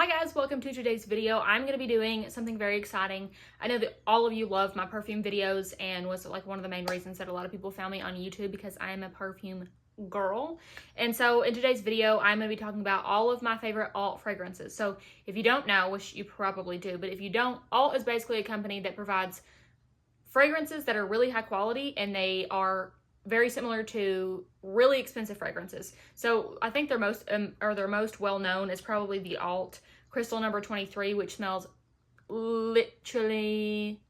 Hi guys, welcome to today's video. I'm going to be doing something very exciting. I know that all of you love my perfume videos and was like one of the main reasons that a lot of people found me on YouTube because I am a perfume girl. And so in today's video, I'm going to be talking about all of my favorite alt fragrances. So if you don't know, which you probably do, but if you don't, Alt is basically a company that provides fragrances that are really high quality and they are very similar to really expensive fragrances. So I think their most well known is probably the Alt Crystal number 23, which smells literally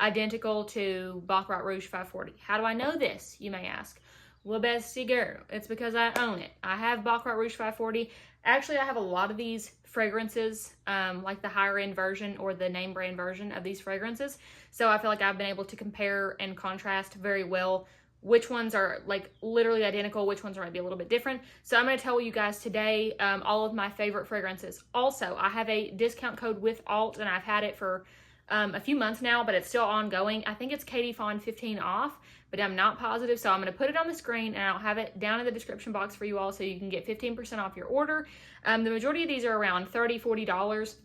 identical to Baccarat Rouge 540. How do I know this, you may ask? Well, bestie girl, it's because I own it. I have Baccarat Rouge 540. Actually, I have a lot of these fragrances, like the higher end version or the name brand version of these fragrances. So I feel like I've been able to compare and contrast very well which ones are like literally identical, which ones are maybe a little bit different. So I'm going to tell you guys today all of my favorite fragrances. Also, I have a discount code with Alt and I've had it for a few months now, but it's still ongoing. I think it's Katie Fawn 15 off, but I'm not positive. So I'm going to put it on the screen and I'll have it down in the description box for you all so you can get 15% off your order. The majority of these are around $30, $40.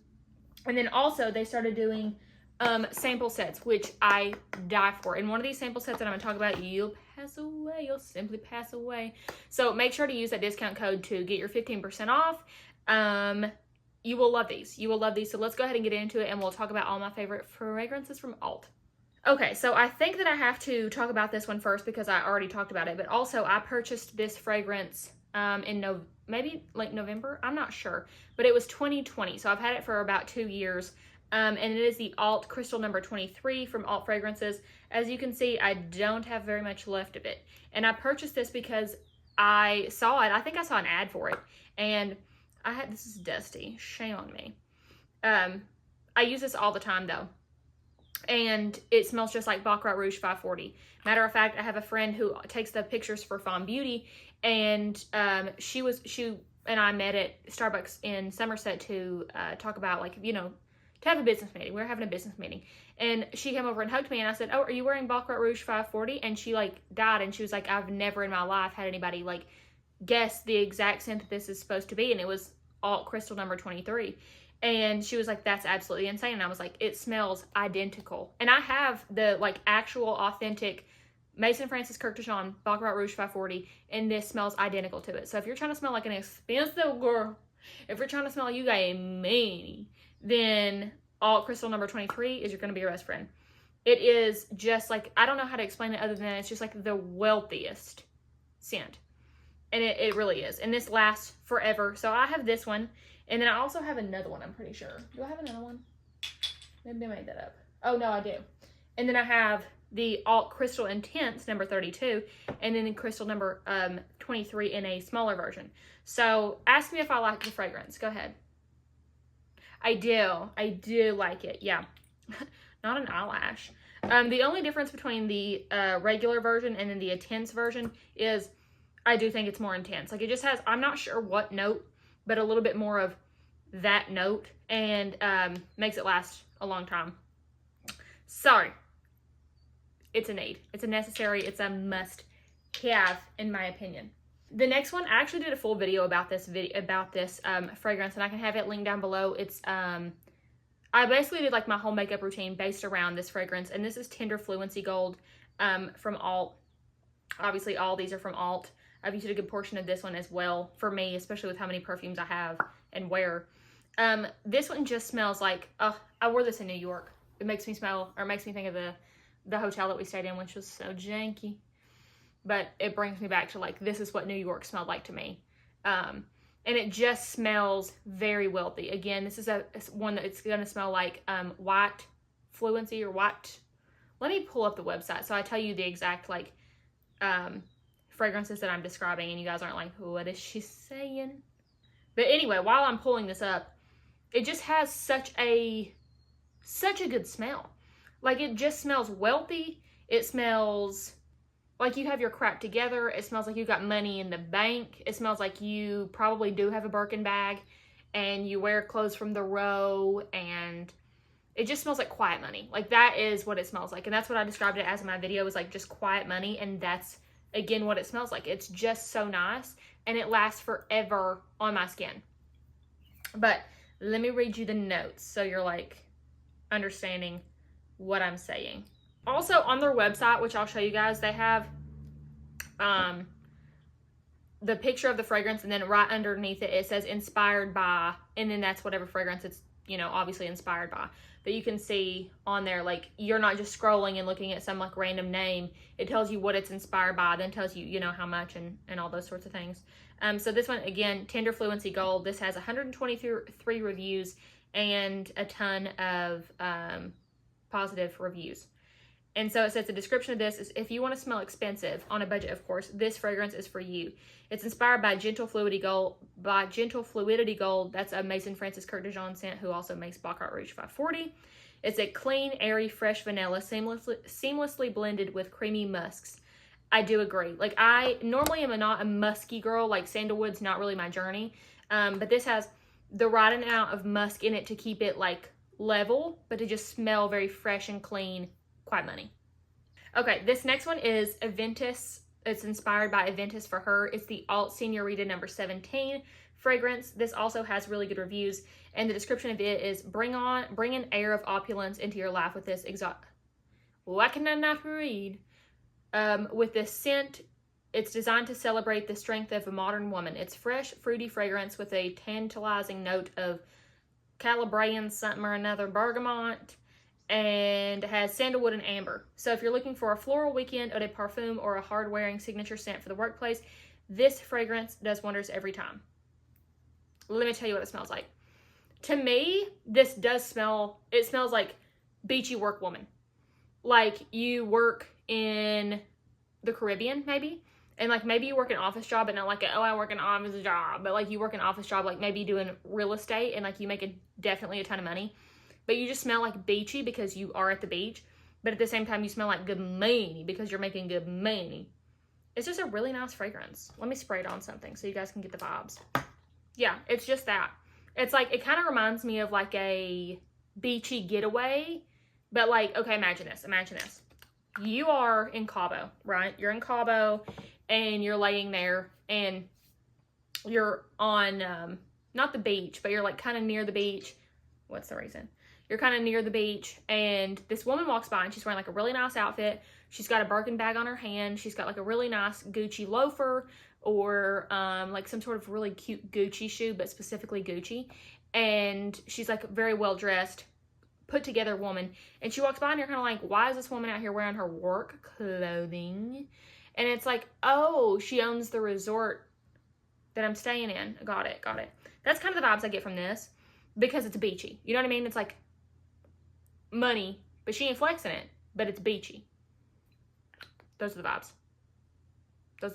And then also they started doing sample sets, which I die for. And one of these sample sets that I'm going to talk about, you'll pass away. You'll simply pass away. So make sure to use that discount code to get your 15% off. You will love these. You will love these. So let's go ahead and get into it and we'll talk about all my favorite fragrances from Alt. Okay, so I think that I have to talk about this one first because I already talked about it, but also I purchased this fragrance in maybe like November, I'm not sure, but it was 2020. So I've had it for about 2 years. And it is the Alt Crystal number 23 from Alt Fragrances. As you can see, I don't have very much left of it. And I purchased this because I saw it. I think I saw an ad for it. And this is dusty. Shame on me. I use this all the time though. And it smells just like Baccarat Rouge 540. Matter of fact, I have a friend who takes the pictures for Fawn Beauty. And she and I met at Starbucks in Somerset to talk about, like, you know, to have a business meeting. We were having a business meeting. And she came over and hugged me and I said, "Oh, are you wearing Baccarat Rouge 540? And she like died and she was like, "I've never in my life had anybody like guess the exact scent that this is supposed to be." And it was Alt Crystal number 23. And she was like, "That's absolutely insane." And I was like, "It smells identical." And I have the like actual authentic Maison Francis Kirk Dijon Baccarat Rouge 540 and this smells identical to it. So if you're trying to smell like an expensive girl, if you're trying to smell like you got a mani, then Alt Crystal number 23 is going to be your best friend. It is just like, I don't know how to explain it other than it's just like the wealthiest scent. And it really is. And this lasts forever. So I have this one. And then I also have another one, I'm pretty sure. Do I have another one? Maybe I made that up. Oh, no, I do. And then I have the Alt Crystal Intense number 32. And then the Crystal number 23 in a smaller version. So ask me if I like the fragrance. Go ahead. I do like it, yeah. Not an eyelash. The only difference between the regular version and then the intense version is I do think it's more intense. Like it just has, I'm not sure what note, but a little bit more of that note and makes it last a long time. Sorry. It's a need. It's a necessary, it's a must have in my opinion. The next one, I actually did a full video about this fragrance, and I can have it linked down below. It's I basically did like my whole makeup routine based around this fragrance, and this is Tender Fluency Gold from Alt. Obviously, all these are from Alt. I've used a good portion of this one as well for me, especially with how many perfumes I have and wear. This one just smells like, I wore this in New York. It makes me smell, or it makes me think of the hotel that we stayed in, which was so janky. But it brings me back to like, this is what New York smelled like to me. And it just smells very wealthy. Again, this is one that it's going to smell like white fluency or white. Let me pull up the website so I tell you the exact like fragrances that I'm describing and you guys aren't like, what is she saying? But anyway, while I'm pulling this up, it just has such a good smell. Like it just smells wealthy. It smells like you have your crap together. It smells like you got money in the bank. It smells like you probably do have a Birkin bag and you wear clothes from the row, and it just smells like quiet money. Like that is what it smells like. And that's what I described it as in my video, was like just quiet money. And that's again what it smells like. It's just so nice and it lasts forever on my skin. But let me read you the notes so you're like understanding what I'm saying. Also on their website, which I'll show you guys, they have the picture of the fragrance, and then right underneath it says inspired by, and then that's whatever fragrance it's, you know, obviously inspired by. But you can see on there, like, you're not just scrolling and looking at some like random name. It tells you what it's inspired by, then tells you, you know, how much and all those sorts of things. So this one, again, Tender Fluency Gold. This has 123 reviews and a ton of positive reviews. And so it says the description of this is, if you want to smell expensive, on a budget of course, this fragrance is for you. It's inspired by Gentle Fluidity Gold. That's a Mason Francis Kurt de Jean scent, who also makes Baccarat Rouge 540. It's a clean, airy, fresh vanilla, seamlessly blended with creamy musks. I do agree. Like, I normally am not a musky girl. Like, Sandalwood's not really my journey. But this has the right amount of musk in it to keep it like level, but to just smell very fresh and clean. Quite money. Okay, this next one is Aventus. It's inspired by Aventus for her. It's the Alt Senorita number 17 fragrance. This also has really good reviews, and the description of it is bring an air of opulence into your life with this why can I not read? With this scent, it's designed to celebrate the strength of a modern woman. It's fresh, fruity fragrance with a tantalizing note of Calabrian something or another, bergamot, and has sandalwood and amber. So if you're looking for a floral weekend eau de parfum or a hard-wearing signature scent for the workplace, this fragrance does wonders every time. Let me tell you what it smells like. To me, this does smell, it smells like beachy work woman. Like you work in the Caribbean, maybe. And like maybe you work an office job, but not like, oh, I work an office job. But like you work an office job, like maybe doing real estate, and like you make definitely a ton of money. But you just smell like beachy because you are at the beach. But at the same time, you smell like good money because you're making good money. It's just a really nice fragrance. Let me spray it on something so you guys can get the vibes. Yeah, it's just that. It's like, it kind of reminds me of like a beachy getaway. But like, okay, imagine this. Imagine this. You are in Cabo, right? You're in Cabo and you're laying there and you're on, not the beach, but you're like kind of near the beach. What's the reason? You're kind of near the beach, and this woman walks by, and she's wearing like a really nice outfit. She's got a Birkin bag on her hand. She's got like a really nice Gucci loafer, or like some sort of really cute Gucci shoe, but specifically Gucci. And she's like very well dressed, put together woman. And she walks by, and you're kind of like, why is this woman out here wearing her work clothing? And it's like, oh, she owns the resort that I'm staying in. Got it. That's kind of the vibes I get from this, because it's beachy. You know what I mean? It's like money, but she ain't flexing it, but it's beachy. Those are the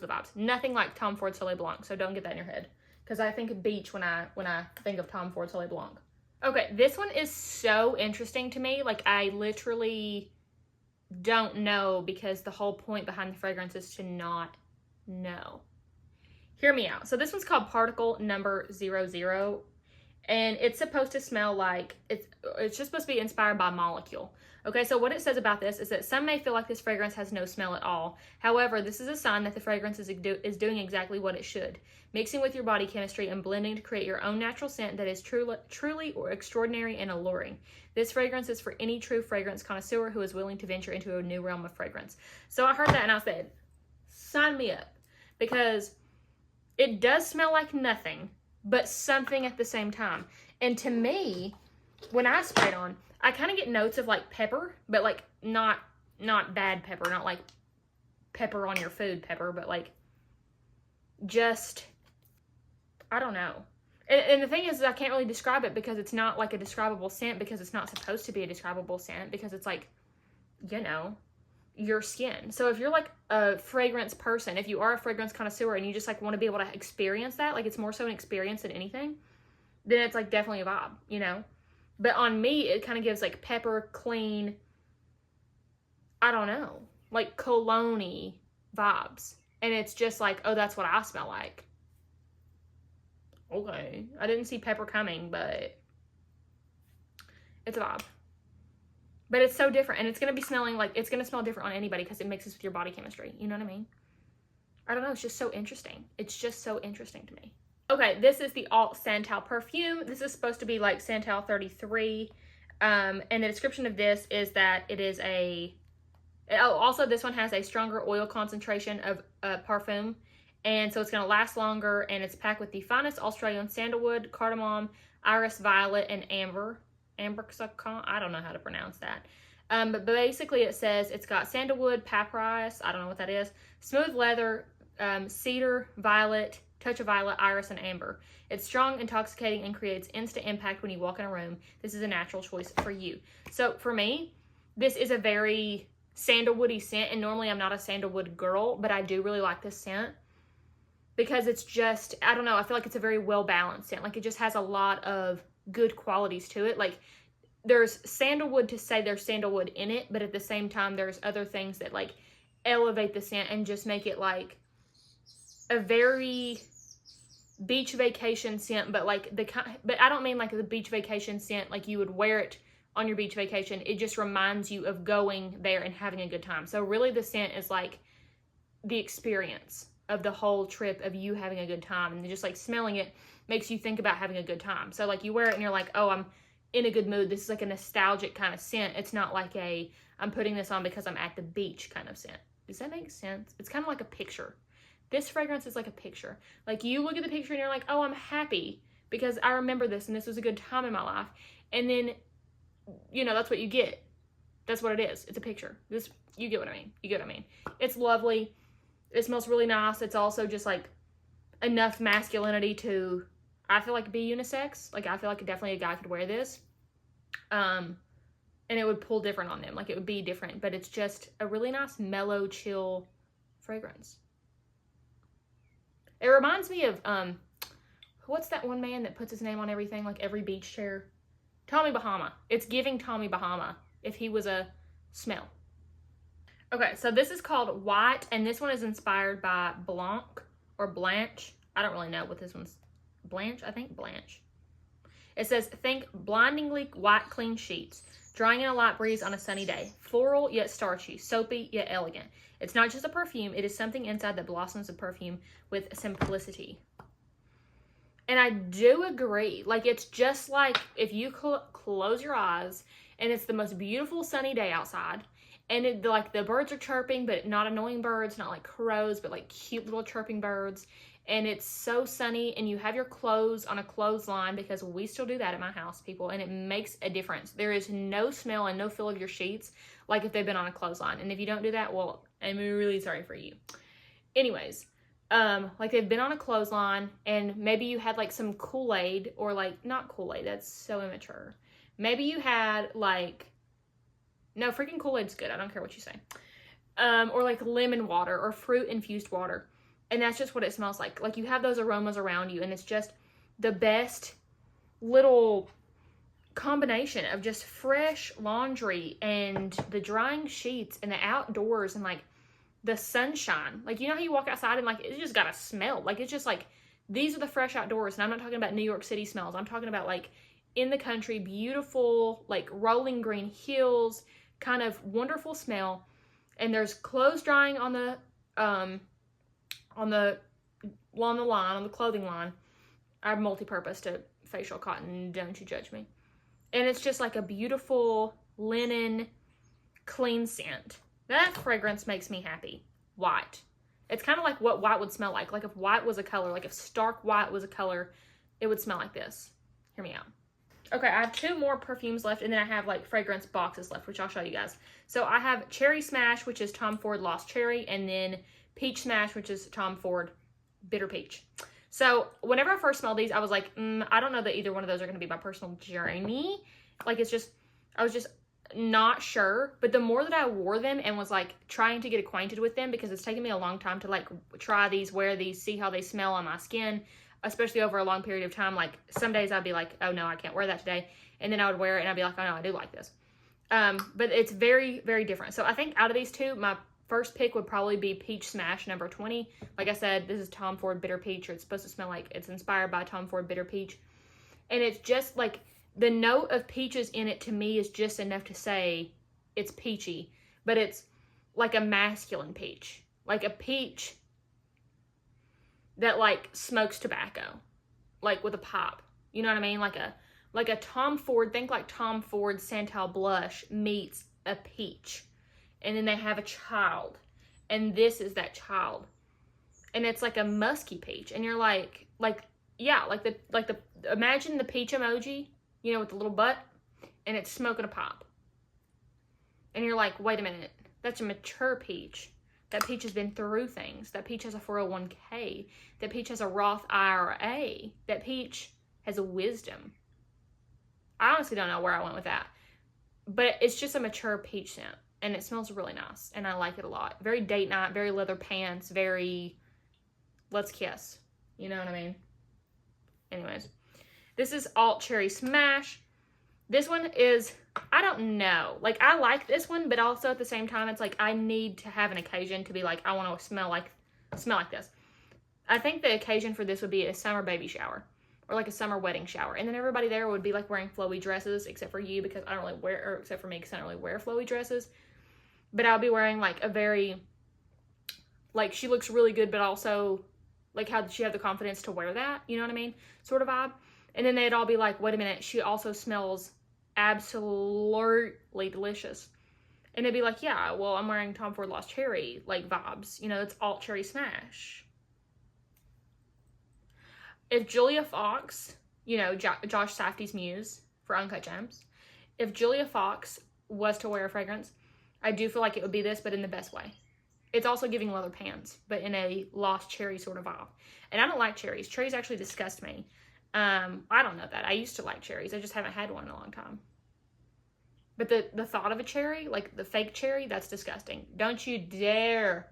vibes. Nothing like Tom Ford Soleil Blanc, so don't get that in your head, because I think of beach when I think of Tom Ford Soleil Blanc. Okay, this one is so interesting to me. Like, I literally don't know, because the whole point behind the fragrance is to not know. Hear me out. So this one's called Particle Number 00. And it's supposed to smell like, it's just supposed to be inspired by molecule. Okay, so what it says about this is that some may feel like this fragrance has no smell at all. However, this is a sign that the fragrance is doing exactly what it should. Mixing with your body chemistry and blending to create your own natural scent that is truly or extraordinary and alluring. This fragrance is for any true fragrance connoisseur who is willing to venture into a new realm of fragrance. So I heard that and I said, sign me up. Because it does smell like nothing, but something at the same time. And to me, when I spray it on, I kind of get notes of like pepper, but like not bad pepper, not like pepper on your food pepper, but like just, I don't know. And the thing is I can't really describe it, because it's not like a describable scent, because it's not supposed to be a describable scent, because it's like, you know, your skin. So if you're like a fragrance person, if you are a fragrance connoisseur and you just like want to be able to experience that, like it's more so an experience than anything, then it's like definitely a vibe, you know? But on me, it kind of gives like pepper, clean, I don't know, like cologne-y vibes. And it's just like, oh, that's what I smell like. Okay. I didn't see pepper coming, but it's a vibe. But it's so different, and it's going to be smelling like, it's going to smell different on anybody because it mixes with your body chemistry. You know what I mean? I don't know. It's just so interesting. It's just so interesting to me. Okay, this is the Alt Santal perfume. This is supposed to be like Santal 33. And the description of this is that it is also this one has a stronger oil concentration of parfum. And so it's going to last longer, and it's packed with the finest Australian sandalwood, cardamom, iris violet, and amber. I don't know how to pronounce that. But basically it says it's got sandalwood, papyrus, I don't know what that is, smooth leather, cedar, violet, touch of violet, iris, and amber. It's strong, intoxicating, and creates instant impact when you walk in a room. This is a natural choice for you. So for me, this is a very sandalwoody scent, and normally I'm not a sandalwood girl, but I do really like this scent because it's just, I don't know, I feel like it's a very well-balanced scent. Like, it just has a lot of good qualities to it. Like, there's sandalwood to say there's sandalwood in it, but at the same time, there's other things that, like, elevate the scent and just make it, like, a very beach vacation scent, but, like, but I don't mean, like, the beach vacation scent, like, you would wear it on your beach vacation. It just reminds you of going there and having a good time. So, really, the scent is, like, the experience of the whole trip of you having a good time, and just, like, smelling it makes you think about having a good time. So, like, you wear it and you're like, oh, I'm in a good mood. This is like a nostalgic kind of scent. It's not like I'm putting this on because I'm at the beach kind of scent. Does that make sense? It's kind of like a picture. This fragrance is like a picture. Like, you look at the picture and you're like, oh, I'm happy because I remember this and this was a good time in my life. And then, you know, that's what you get. That's what it is. It's a picture. You get what I mean. You get what I mean. It's lovely. It smells really nice. It's also just like enough masculinity to, I feel like, be unisex. Like, I feel like definitely a guy could wear this. And it would pull different on them. Like, it would be different. But it's just a really nice, mellow, chill fragrance. It reminds me of, what's that one man that puts his name on everything? Like, every beach chair? Tommy Bahama. It's giving Tommy Bahama if he was a smell. Okay, so this is called White. And this one is inspired by Blanc or Blanche. I don't really know what this one's. Blanche? I think Blanche. It says, think blindingly white clean sheets, drying in a light breeze on a sunny day. Floral yet starchy, soapy yet elegant. It's not just a perfume, it is something inside that blossoms of perfume with simplicity. And I do agree. Like, it's just like if you close your eyes and it's the most beautiful sunny day outside, and like the birds are chirping, but not annoying birds, not like crows, but like cute little chirping birds. And it's so sunny, and you have your clothes on a clothesline, because we still do that at my house, people, and it makes a difference. There is no smell and no feel of your sheets like if they've been on a clothesline. And if you don't do that, well, I'm really sorry for you. Anyways, like they've been on a clothesline, and maybe you had like some Kool-Aid, or like, not Kool-Aid, that's so immature. Maybe you had like, no, freaking Kool-Aid's good, I don't care what you say. Or like lemon water or fruit infused water. And that's just what it smells like. Like, you have those aromas around you, and it's just the best little combination of just fresh laundry and the drying sheets and the outdoors and like the sunshine. Like, you know how you walk outside and like it just got a smell. Like, it's just like, these are the fresh outdoors. And I'm not talking about New York City smells. I'm talking about like in the country, beautiful, like rolling green hills, kind of wonderful smell. And there's clothes drying on the clothing line. I'm multi-purpose to facial cotton, don't you judge me. And it's just like a beautiful linen, clean scent. That fragrance makes me happy. White. It's kind of like what white would smell like. Like, if white was a color, like if stark white was a color, it would smell like this. Hear me out. Okay, I have 2 more perfumes left, and then I have like fragrance boxes left, which I'll show you guys. So I have Cherry Smash, which is Tom Ford Lost Cherry, and then Peach Smash, which is Tom Ford Bitter Peach. So whenever I first smelled these, I was like, I don't know that either one of those are going to be my personal journey. Like, I was just not sure. But the more that I wore them and was like trying to get acquainted with them, because it's taken me a long time to like try these, wear these, see how they smell on my skin, especially over a long period of time. Like, some days I'd be like, oh no, I can't wear that today. And then I would wear it and I'd be like, oh no, I do like this. But it's very, very different. So I think out of these 2, my first pick would probably be Peach Smash number 20. Like I said, this is Tom Ford Bitter Peach, or it's supposed to smell like it's inspired by Tom Ford Bitter Peach. And it's just like, the note of peaches in it to me is just enough to say it's peachy, but it's like a masculine peach. Like a peach that like smokes tobacco. like with a pop. You know what I mean? Like a Tom Ford, think like Tom Ford Santal blush meets a peach. And then they have a child. And this is that child. And it's like a musky peach. And you're like imagine the peach emoji, you know, with the little butt, and it's smoking a pop. And you're like, wait a minute, that's a mature peach. That peach has been through things. That peach has a 401k. That peach has a Roth IRA. That peach has a wisdom. I honestly don't know where I went with that. But it's just a mature peach scent. And it smells really nice. And I like it a lot. Very date night, very leather pants, very let's kiss. You know what I mean? Anyways. This is Alt Cherry Smash. This one is, I don't know. Like, I like this one, but also at the same time, it's like I need to have an occasion to be like, I want to smell like this. I think the occasion for this would be a summer baby shower. Or like a summer wedding shower. And then everybody there would be like wearing flowy dresses, except for you, because I don't really wear, or except for me, because I don't really wear flowy dresses. But I'll be wearing like a very, like, she looks really good, but also, like, how did she have the confidence to wear that? You know what I mean? Sort of vibe. And then they'd all be like, wait a minute, she also smells absolutely delicious. And it'd be like, yeah, well, I'm wearing Tom Ford Lost Cherry, like, vibes. You know, it's Alt Cherry Smash. If Julia Fox, you know, Josh Safdie's muse for Uncut Gems, if Julia Fox was to wear a fragrance, I do feel like it would be this, but in the best way. It's also giving leather pants, but in a Lost Cherry sort of vibe. And I don't like cherries. Cherries actually disgust me. I don't know that. I used to like cherries. I just haven't had one in a long time. But the thought of a cherry, like the fake cherry, that's disgusting. Don't you dare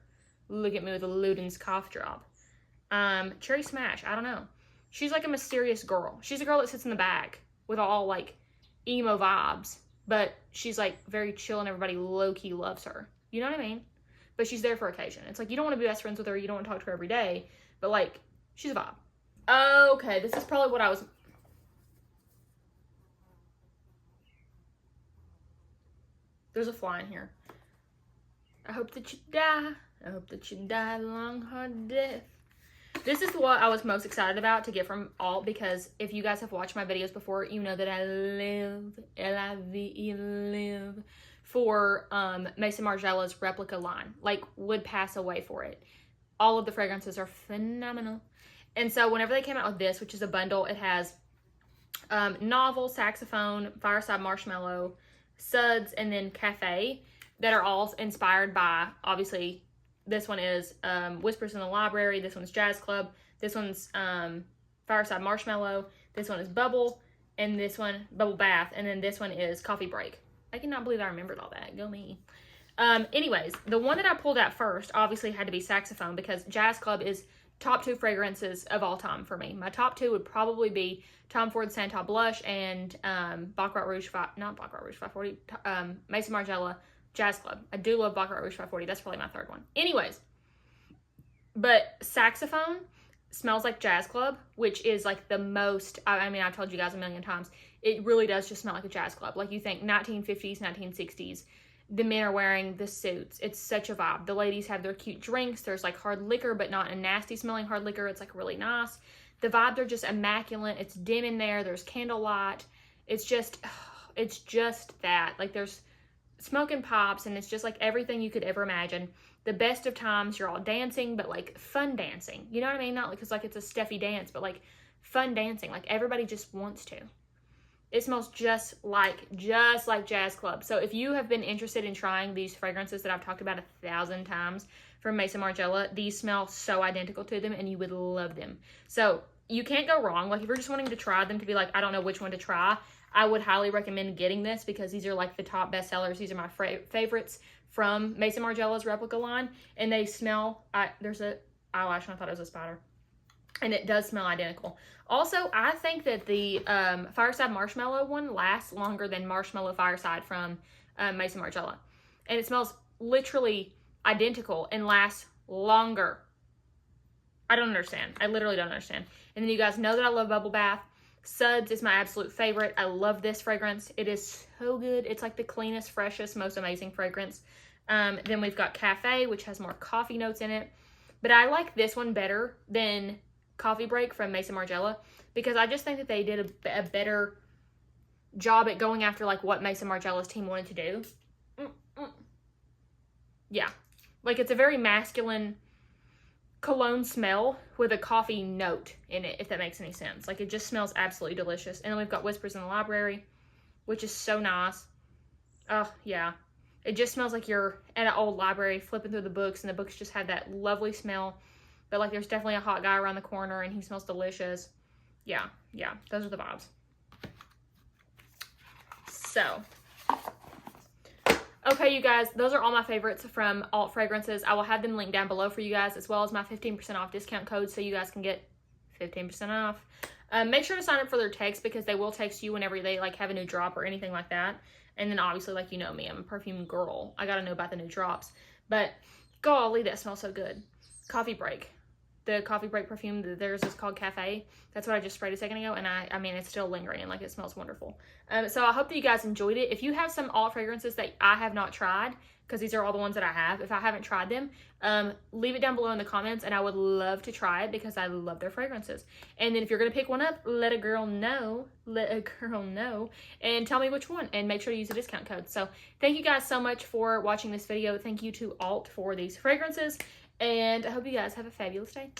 look at me with a Luden's cough drop. Cherry Smash, I don't know. She's like a mysterious girl. She's a girl that sits in the back with all like emo vibes, but she's like very chill and everybody low-key loves her. You know what I mean? But she's there for occasion. It's like you don't want to be best friends with her. You don't want to talk to her every day, but like she's a vibe. Okay, this is probably what I was... There's a fly in here. I hope that you die. I hope that you die a long, hard death. This is what I was most excited about to get from Alt, because if you guys have watched my videos before, you know that I live, L-I-V-E, for Maison Margiela's Replica line. Like, would pass away for it. All of the fragrances are phenomenal. And so whenever they came out with this, which is a bundle, it has Novel, Saxophone, Fireside, Marshmallow, Suds, and then Cafe, that are all inspired by, obviously, this one is Whispers in the Library, this one's Jazz Club, this one's Fireside Marshmallow, this one is Bubble, and this one, Bubble Bath, and then this one is Coffee Break. I cannot believe I remembered all that. Go me. Anyways, the one that I pulled out first obviously had to be Saxophone, because Jazz Club is top 2 fragrances of all time for me. My top 2 would probably be Tom Ford Santal Blush and Baccarat Rouge, not Baccarat Rouge 540, Maison Margiela Jazz Club. I do love Baccarat Rouge 540. That's probably my third one. Anyways, but Saxophone smells like Jazz Club, which is like the most, I mean, I've told you guys a million times, it really does just smell like a jazz club. Like you think 1950s, 1960s, the men are wearing the suits. It's such a vibe. The ladies have their cute drinks. There's like hard liquor, but not a nasty smelling hard liquor. It's like really nice. The vibe, they're just immaculate. It's dim in there. There's candlelight. It's just that. Like there's smoking pops, and it's just like everything you could ever imagine. The best of times, you're all dancing, but like fun dancing. You know what I mean? Not because like it's a stuffy dance, but like fun dancing. Like everybody just wants to. It smells just like Jazz Club. So if you have been interested in trying these fragrances that I've talked about 1,000 times from Maison Margiela, these smell so identical to them, and you would love them. So you can't go wrong. Like if you're just wanting to try them to be like, I don't know which one to try, I would highly recommend getting this, because these are like the top bestsellers. These are my favorites from Maison Margiela's Replica line, and they smell, there's a eyelash, and I thought it was a spider, and it does smell identical. Also, I think that the Fireside Marshmallow one lasts longer than Marshmallow Fireside from Maison Margiela, and it smells literally identical and lasts longer. I don't understand. I literally don't understand. And then you guys know that I love Bubble Bath. Suds is my absolute favorite. I love this fragrance. It is so good. It's like the cleanest, freshest, most amazing fragrance. Then we've got Cafe, which has more coffee notes in it. But I like this one better than Coffee Break from Mason Margiela, because I just think that they did a better job at going after like what Mason Margiela's team wanted to do. Yeah, like it's a very masculine cologne smell with a coffee note in it, if that makes any sense. Like it just smells absolutely delicious. And then we've got Whispers in the Library, which is so nice. Oh yeah, it just smells like you're at an old library flipping through the books, and the books just have that lovely smell, but like there's definitely a hot guy around the corner and he smells delicious. Yeah, those are the vibes. So okay, you guys, those are all my favorites from Alt Fragrances. I will have them linked down below for you guys, as well as my 15% off discount code, so you guys can get 15% off. Make sure to sign up for their text, because they will text you whenever they like have a new drop or anything like that. And then obviously, like, you know me, I'm a perfume girl. I gotta know about the new drops. But golly, that smells so good. Coffee Break. The Coffee Break perfume, theirs is called Cafe. That's what I just sprayed a second ago, and I mean, it's still lingering, and like it smells wonderful. So I hope that you guys enjoyed it. If you have some alt fragrances that I have not tried, because these are all the ones that I have, if I haven't tried them, leave it down below in the comments, and I would love to try it because I love their fragrances. And then if you're gonna pick one up, let a girl know, and tell me which one, and make sure to use the discount code. So thank you guys so much for watching this video. Thank you to Alt for these fragrances. And I hope you guys have a fabulous day.